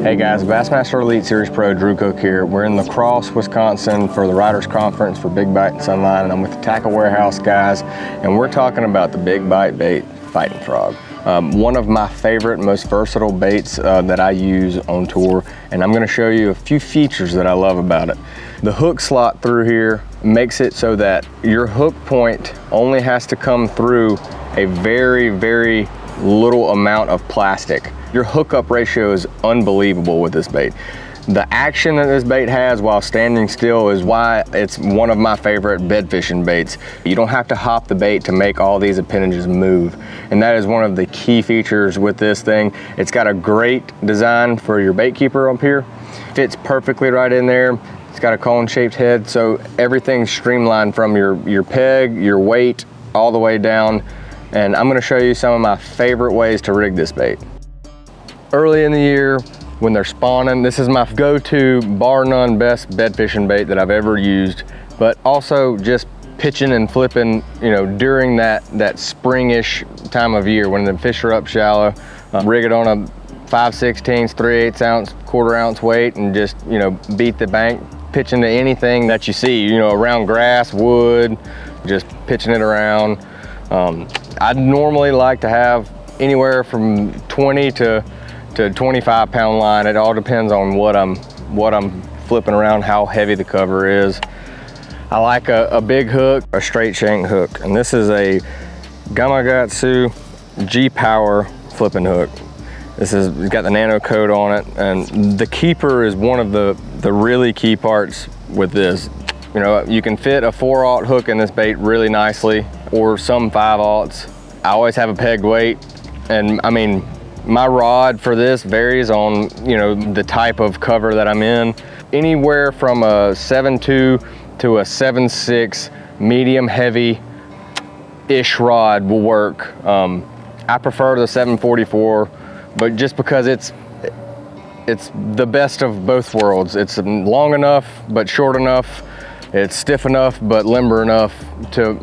Hey guys, Bassmaster Elite Series Pro, Drew Cook here. We're in La Crosse, Wisconsin for the Riders Conference for Big Bite and Sunline, and I'm with the Tackle Warehouse guys, and we're talking about the Big Bite bait, Fighting Frog. One of my favorite, most versatile baits that I use on tour, and I'm gonna show you a few features that I love about it. The hook slot through here makes it so that your hook point only has to come through a very, very little amount of plastic. Your hookup ratio is unbelievable with this bait. The action that this bait has while standing still is why it's one of my favorite bed fishing baits. You don't have to hop the bait to make all these appendages move. And that is one of the key features with this thing. It's got a great design for your bait keeper up here. Fits perfectly right in there. It's got a cone-shaped head, so everything's streamlined from your peg, your weight, all the way down. And I'm gonna show you some of my favorite ways to rig this bait. Early in the year, when they're spawning, this is my go-to, bar none, best bed fishing bait that I've ever used, but also just pitching and flipping, you know, during that springish time of year when the fish are up shallow. Rig it on a 5/16, 3/8 ounce, 1/4 ounce weight, and just, you know, beat the bank, pitching to anything that you see, you know, around grass, wood, just pitching it around. I'd normally like to have anywhere from 20 to 25 pound line. It all depends on what I'm flipping around, how heavy the cover is. I like a big hook, a straight shank hook, and this is a Gamakatsu G-Power flipping hook. It's got the nano coat on it, and the keeper is one of the really key parts with this. You know, you can fit a 4/0 hook in this bait really nicely, or some 5/0s. I always have a pegged weight, and I mean, my rod for this varies on, you know, the type of cover that I'm in. Anywhere from a 7.2 to a 7.6 medium heavy-ish rod will work. I prefer the 744, but just because it's the best of both worlds. It's long enough, but short enough. It's stiff enough, but limber enough to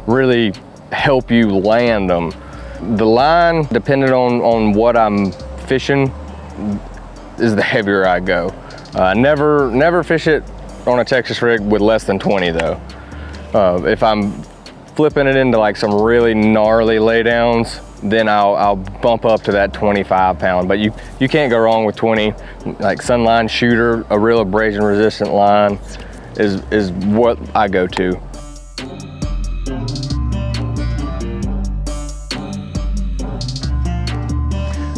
really help you land them. The line, depending on what I'm fishing, is the heavier I go. Never fish it on a Texas rig with less than 20 though. If I'm flipping it into like some really gnarly laydowns, then I'll bump up to that 25 pound, but you can't go wrong with 20. Like Sunline Shooter, a real abrasion resistant line is what I go to.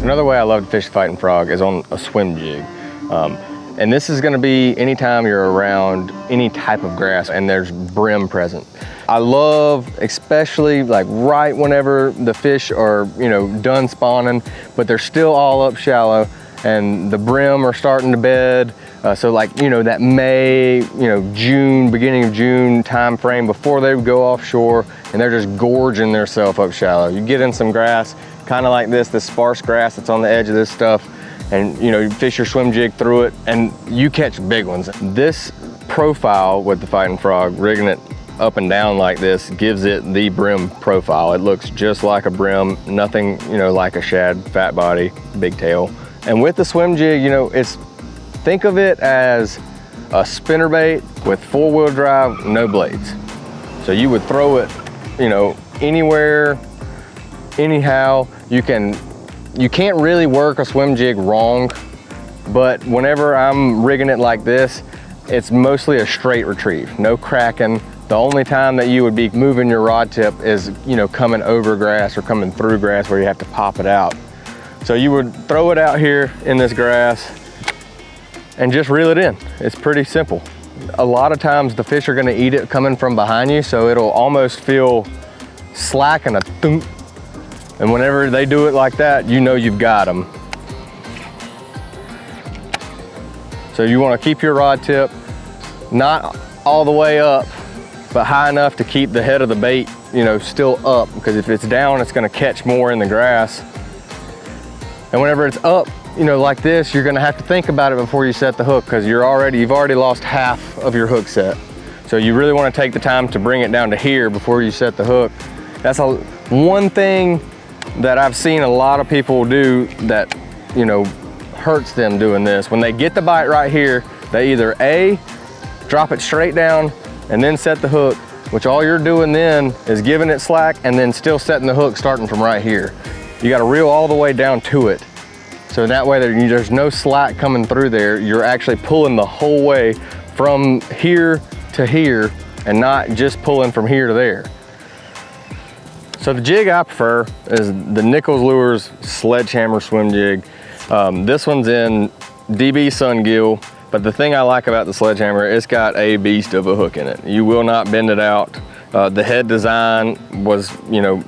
Another way I love to fish the Fighting Frog is on a swim jig. And this is gonna be anytime you're around any type of grass and there's brim present. I love, especially like right whenever the fish are, you know, done spawning, but they're still all up shallow and the brim are starting to bed. So like, you know, that May, you know, June, beginning of June time frame before they go offshore, and they're just gorging themselves up shallow. You get in some grass, kind of like this sparse grass that's on the edge of this stuff, and you know, you fish your swim jig through it and you catch big ones. This profile with the Fighting Frog, rigging it up and down like this, gives it the brim profile. It looks just like a brim, nothing, you know, like a shad, fat body, big tail. And with the swim jig, you know, think of it as a spinnerbait with 4-wheel drive, no blades. So you would throw it, you know, anywhere, anyhow. You can't really work a swim jig wrong, but whenever I'm rigging it like this, it's mostly a straight retrieve, no cracking. The only time that you would be moving your rod tip is, you know, coming over grass or coming through grass where you have to pop it out. So you would throw it out here in this grass and just reel it in. It's pretty simple. A lot of times the fish are gonna eat it coming from behind you, so it'll almost feel slack and a thump. And whenever they do it like that, you know you've got them. So you wanna keep your rod tip not all the way up, but high enough to keep the head of the bait, you know, still up, because if it's down, it's gonna catch more in the grass. And whenever it's up, you know, like this, you're gonna have to think about it before you set the hook, because you've already lost half of your hook set. So you really wanna take the time to bring it down to here before you set the hook. That's one thing that I've seen a lot of people do that, you know, hurts them doing this. When they get the bite right here, they either A, drop it straight down and then set the hook, which all you're doing then is giving it slack and then still setting the hook starting from right here. You gotta reel all the way down to it. So that way there's no slack coming through there. You're actually pulling the whole way from here to here and not just pulling from here to there. So the jig I prefer is the Nichols Lures Sledgehammer Swim Jig. This one's in DB Sun Gill, but the thing I like about the Sledgehammer, it's got a beast of a hook in it. You will not bend it out. The head design was,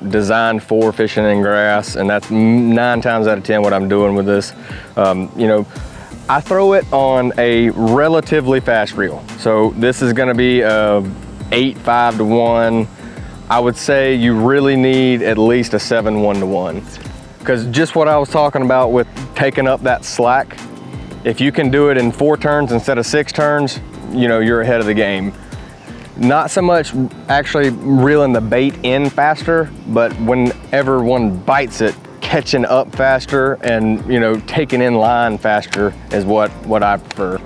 designed for fishing in grass, and that's 9 times out of 10 what I'm doing with this. I throw it on a relatively fast reel. So this is gonna be a 8.5 to 1. I would say you really need at least a 7.1 to 1. Because just what I was talking about with taking up that slack, if you can do it in 4 turns instead of 6 turns, you're ahead of the game. Not so much actually reeling the bait in faster, but whenever one bites it, catching up faster and taking in line faster is what I prefer.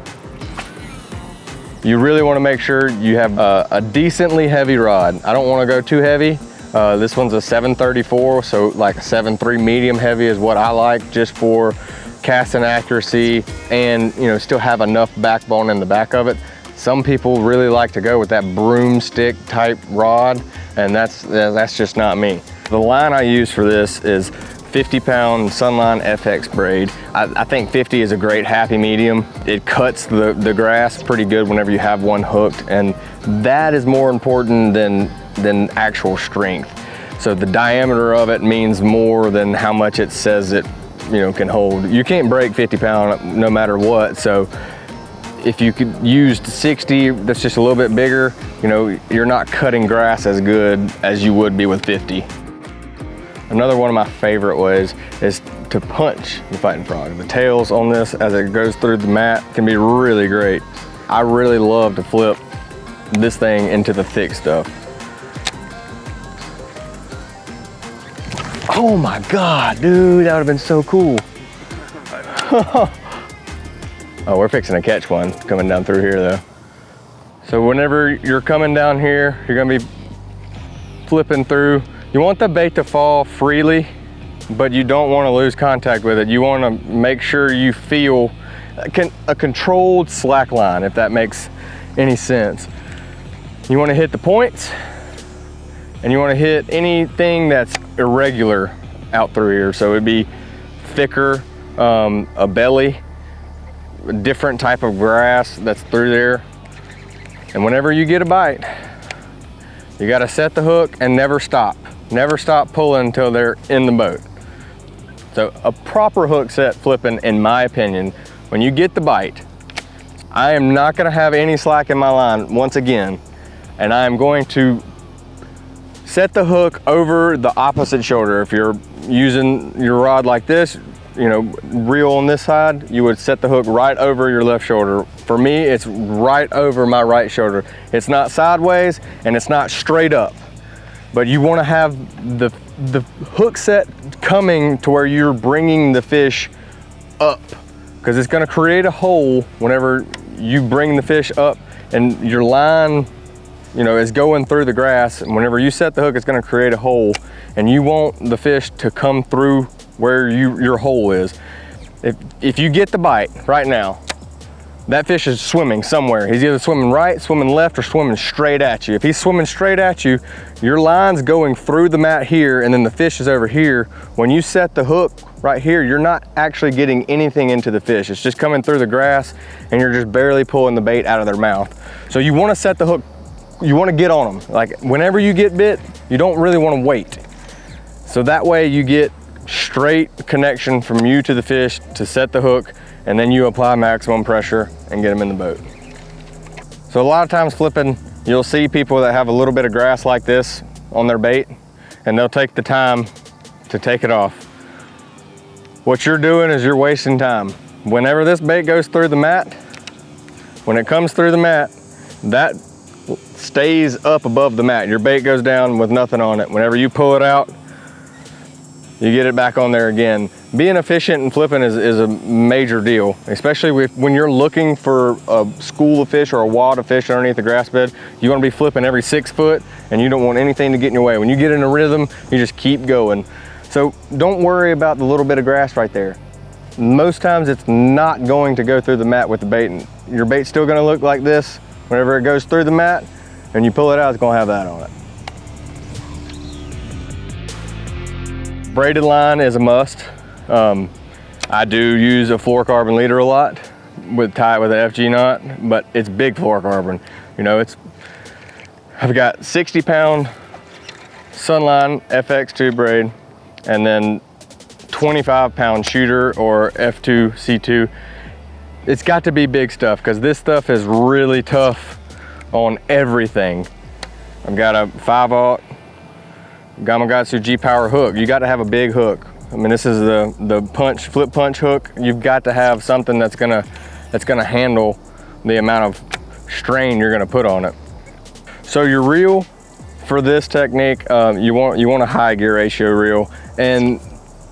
You really want to make sure you have a decently heavy rod. I don't want to go too heavy. This one's a 734, so like a 7.3 medium heavy is what I like, just for casting accuracy and still have enough backbone in the back of it. Some people really like to go with that broomstick type rod, and that's just not me. The line I use for this is 50-pound Sunline FX braid. I think 50 is a great happy medium. It cuts the grass pretty good whenever you have one hooked, and that is more important than actual strength. So the diameter of it means more than how much it says it can hold. You can't break 50-pound no matter what, so if you could use 60, that's just a little bit bigger, you're not cutting grass as good as you would be with 50. Another one of my favorite ways is to punch the Fighting Frog. The tails on this as it goes through the mat can be really great. I really love to flip this thing into the thick stuff. Oh my God, dude, that would have been so cool. Oh, we're fixing to catch one coming down through here though. So whenever you're coming down here, you're gonna be flipping through. You want the bait to fall freely, but you don't want to lose contact with it. You want to make sure you feel a controlled slack line, if that makes any sense. You want to hit the points, and you want to hit anything that's irregular out through here. So it'd be thicker, a belly, a different type of grass that's through there. And whenever you get a bite, you got to set the hook and never stop. Never stop pulling until they're in the boat. So a proper hook set flipping, in my opinion, when you get the bite, I am not gonna have any slack in my line once again, and I am going to set the hook over the opposite shoulder. If you're using your rod like this, reel on this side, you would set the hook right over your left shoulder. For me, it's right over my right shoulder. It's not sideways and it's not straight up. But you want to have the hook set coming to where you're bringing the fish up, because it's going to create a hole whenever you bring the fish up and your line, is going through the grass. And whenever you set the hook, it's going to create a hole, and you want the fish to come through where your hole is. If you get the bite right now, that fish is swimming somewhere. He's either swimming right, swimming left, or swimming straight at you. If he's swimming straight at you, your line's going through the mat here, and then the fish is over here. When you set the hook right here, you're not actually getting anything into the fish. It's just coming through the grass, and you're just barely pulling the bait out of their mouth. So you want to set the hook, you want to get on them. Like whenever you get bit, you don't really want to wait. So that way you get straight connection from you to the fish to set the hook, and then you apply maximum pressure and get them in the boat. So a lot of times flipping, you'll see people that have a little bit of grass like this on their bait, and they'll take the time to take it off. What you're doing is you're wasting time. Whenever this bait goes through the mat, when it comes through the mat, that stays up above the mat. Your bait goes down with nothing on it. Whenever you pull it out, you get it back on there again. Being efficient and flipping is a major deal, especially when you're looking for a school of fish or a wad of fish underneath the grass bed. You want to be flipping every 6 foot, and you don't want anything to get in your way. When you get in a rhythm, you just keep going. So don't worry about the little bit of grass right there. Most times it's not going to go through the mat with the bait. And your bait's still going to look like this whenever it goes through the mat, and you pull it out, it's going to have that on it. Braided line is a must. I do use a fluorocarbon leader a lot, tie it with an FG knot, but it's big fluorocarbon. You know, I've got 60-pound Sunline FX2 braid, and then 25-pound shooter or F2C2. It's got to be big stuff because this stuff is really tough on everything. I've got a 5/0 Gamakatsu G-Power hook. You got to have a big hook. I mean, this is the flip punch hook. You've got to have something that's gonna handle the amount of strain you're gonna put on it. So your reel for this technique, you want a high gear ratio reel, and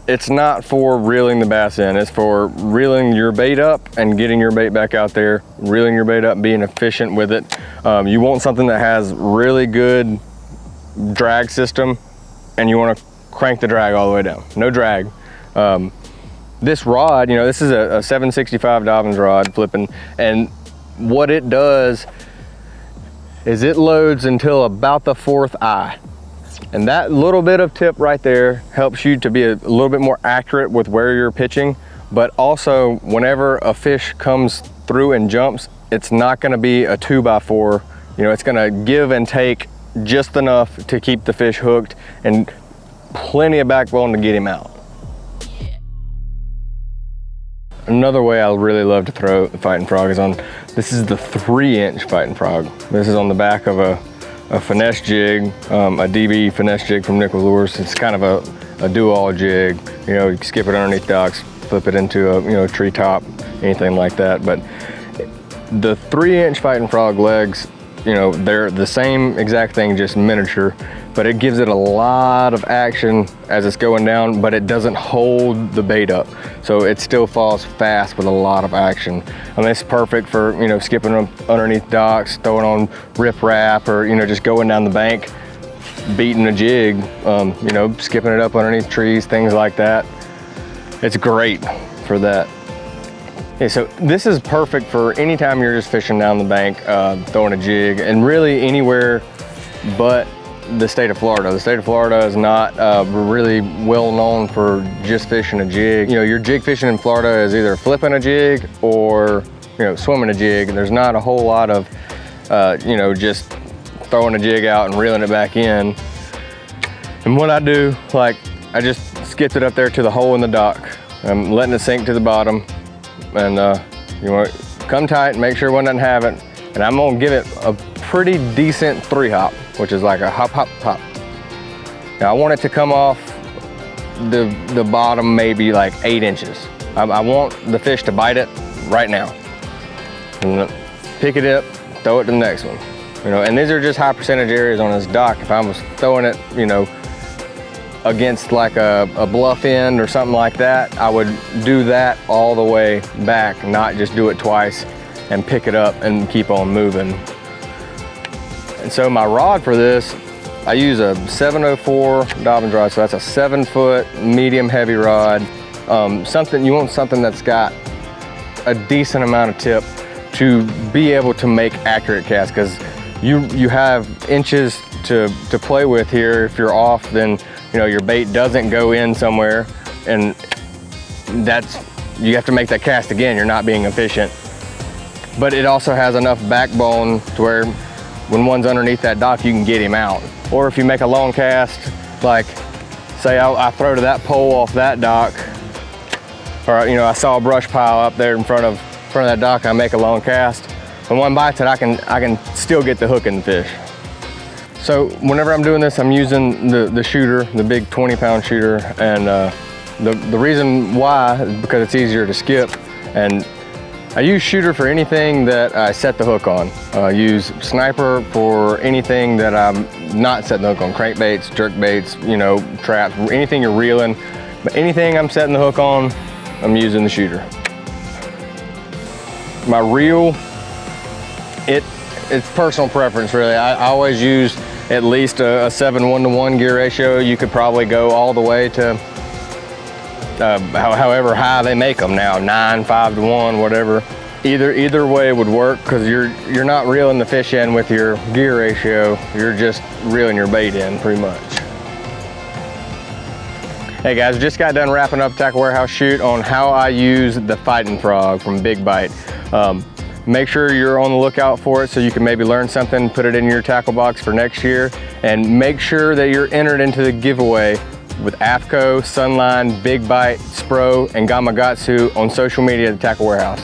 it's not for reeling the bass in. It's for reeling your bait up and getting your bait back out there, reeling your bait up, being efficient with it. You want something that has really good drag system, and you want to crank the drag all the way down. No drag. This rod, you know, this is a 765 Dobyns rod flipping, and what it does is it loads until about the 4th eye. And that little bit of tip right there helps you to be a little bit more accurate with where you're pitching, but also whenever a fish comes through and jumps, it's not gonna be a 2x4. You know, it's gonna give and take just enough to keep the fish hooked and plenty of backbone to get him out. Another way I really love to throw the Fighting Frog is on, this is the 3-inch Fighting Frog. This is on the back of a finesse jig, a DB finesse jig from Nichols Lures. It's kind of a do-all jig. You know, you can skip it underneath docks, flip it into a treetop, anything like that. But the 3-inch Fighting Frog legs, you know, they're the same exact thing, just miniature, but it gives it a lot of action as it's going down, but it doesn't hold the bait up. So it still falls fast with a lot of action. I mean, it's perfect for, you know, skipping them underneath docks, throwing on riprap, or, you know, just going down the bank, beating a jig, you know, skipping it up underneath trees, things like that. It's great for that. Okay, so this is perfect for any time you're just fishing down the bank, throwing a jig, and really anywhere but the state of Florida. The state of Florida is not really well known for just fishing a jig. You know, your jig fishing in Florida is either flipping a jig or, you know, swimming a jig. There's not a whole lot of, you know, just throwing a jig out and reeling it back in. And what I do, like, I just skipped it up there to the hole in the dock. I'm letting it sink to the bottom, and you want to come tight and make sure one doesn't have it. And I'm gonna give it a pretty decent 3-hop, which is like a hop, hop, hop. Now I want it to come off the bottom maybe like 8 inches. I want the fish to bite it right now. And pick it up, throw it to the next one. You know, and these are just high percentage areas on this dock. If I was throwing it, you know, against like a bluff end or something like that, I would do that all the way back, not just do it twice and pick it up and keep on moving. And so my rod for this, I use a 704 Dobyns rod, so that's a 7-foot medium heavy rod. You want something that's got a decent amount of tip to be able to make accurate casts, because you have inches to play with here. If you're off, then you know your bait doesn't go in somewhere, and you have to make that cast again. You're not being efficient. But it also has enough backbone to where when one's underneath that dock, you can get him out. Or if you make a long cast, like say I throw to that pole off that dock, or you know, I saw a brush pile up there in front of that dock, I make a long cast. When one bites it, I can still get the hook in the fish. So whenever I'm doing this, I'm using the shooter, the big 20-pound shooter, and the reason why is because it's easier to skip. And I use shooter for anything that I set the hook on. I use sniper for anything that I'm not setting the hook on. Crankbaits, jerkbaits, you know, traps, anything you're reeling. But anything I'm setting the hook on, I'm using the shooter. My reel, it's personal preference really. I always use at least a 7 1-to-1 gear ratio. You could probably go all the way to however high they make them now, 9, 5-to-1, whatever. Either way would work, because you're not reeling the fish in with your gear ratio. You're just reeling your bait in pretty much. Hey guys, just got done wrapping up Tackle Warehouse shoot on how I use the Fighting Frog from Big Bite. Make sure you're on the lookout for it so you can maybe learn something, put it in your tackle box for next year, and make sure that you're entered into the giveaway with AFCO, Sunline, Big Bite, Spro, and Gamakatsu on social media at the Tackle Warehouse.